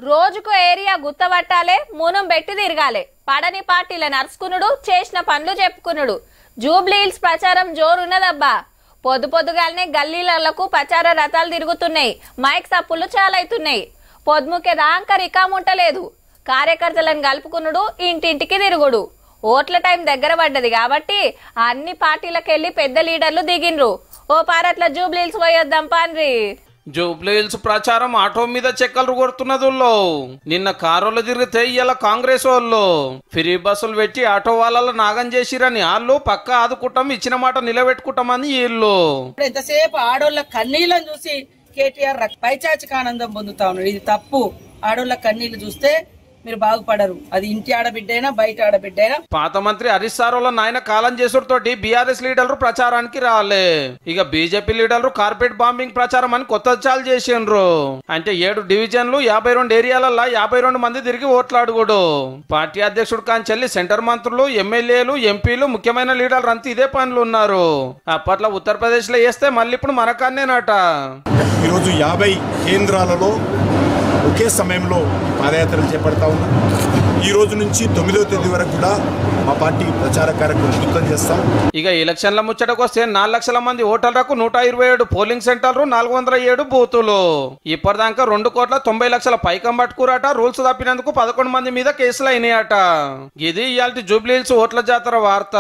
రోజుకు ఏరియా గుత్తబట్టాలే, మూనం పెట్టి తిరగాలే. పడని పార్టీల నరుసుకునుడు, చేసిన పనులు చెప్పుకునుడు. జూబ్లీ హిల్స్ ప్రచారం జోరున్నదబ్బా. పొద్దుగాలనే గల్లీలకు ప్రచార రథాలు తిరుగుతున్నాయి. మైక్ సప్పులు చాలైతున్నాయి. పొద్దుముకే దాంక రికాముంటలేదు. కార్యకర్తలను కలుపుకునుడు, ఇంటింటికి తిరుగుడు. ఓట్ల టైం దగ్గర పడ్డది కాబట్టి అన్ని పార్టీలకెళ్లి పెద్ద లీడర్లు దిగిన్రు. ఓ పారట్ల జూబ్లీ హిల్స్ పోయొద్దాం పాన్రి. జూబ్లీ హిల్స్ ప్రచారం ఆటో మీద చెక్కలు కొడుతున్నదుల్లో. నిన్న కారులో తిరిగితే ఇలా కాంగ్రెస్ వాళ్ళు ఫ్రీ బస్సులు పెట్టి ఆటో వాళ్ళ నాగం చేసిరని వాళ్ళు పక్క ఆదుకుంటాం, ఇచ్చిన మాట నిలబెట్టుకుంటామని వీళ్ళు. ఎంతసేపు ఆడోళ్ళ కన్నీళ్ళని చూసి కేటీఆర్ పైచాచిక ఆనందం పొందుతా ఉన్నాడు. ఇది తప్పు. ఆడోళ్ళ కన్నీళ్లు చూస్తే మీరు బాగుపడరు. అది ఇంటి ఆడబిడ్డైనా బయట ఆడబిడ్డైనా. పాత మంత్రి హరీష్ సార్ వాళ్ళ నాయన కాలం చేసుడుతోటి బీఆర్ఎస్ లీడర్లు ప్రచారానికి రాలే. ఇక బీజేపీ లీడర్లు కార్పెట్ బాంబింగ్ ప్రచారం అని కొత్త చాలు చేసిండ్రు. అంటే 7 డివిజన్లు 52 ఏరియాలల్లో 52 మంది తిరిగి ఓట్లాడుకోడు. పార్టీ అధ్యక్షుడు కాంచెల్లి సెంటర్ మంత్రులు, ఎమ్మెల్యేలు, ఎంపీలు, ముఖ్యమైన లీడర్లు అంతా ఇదే పనులు ఉన్నారు. అప్పట్లో ఉత్తరప్రదేశ్ లో వేస్తే మళ్ళీ ఇప్పుడు మనకన్నేనట. ఈరోజు 50 కేంద్రాలలో ఒకే సమయంలో పాదయాత్రలు చేపడతా ఉన్నాం. ఈ రోజు నుంచి 9వ తేదీ వరకు కూడా మా పార్టీ ప్రచార కార్యక్రమం ఉధృతం చేస్తాం. ఇక ఎలక్షన్ల ముచ్చటకు వస్తే 4 లక్షల మంది ఓటర్లకు 127 పోలింగ్ సెంటర్లు, 407 బూతులు. ఇప్పటిదాకా 2,90,00,000 పైకం పట్టుకురాట. రూల్స్ తప్పినందుకు 11 మంది మీద కేసులు అయినాయట. ఇది ఇయాల్టి జూబ్లీ హిల్స్ ఓట్ల జాతర వార్త.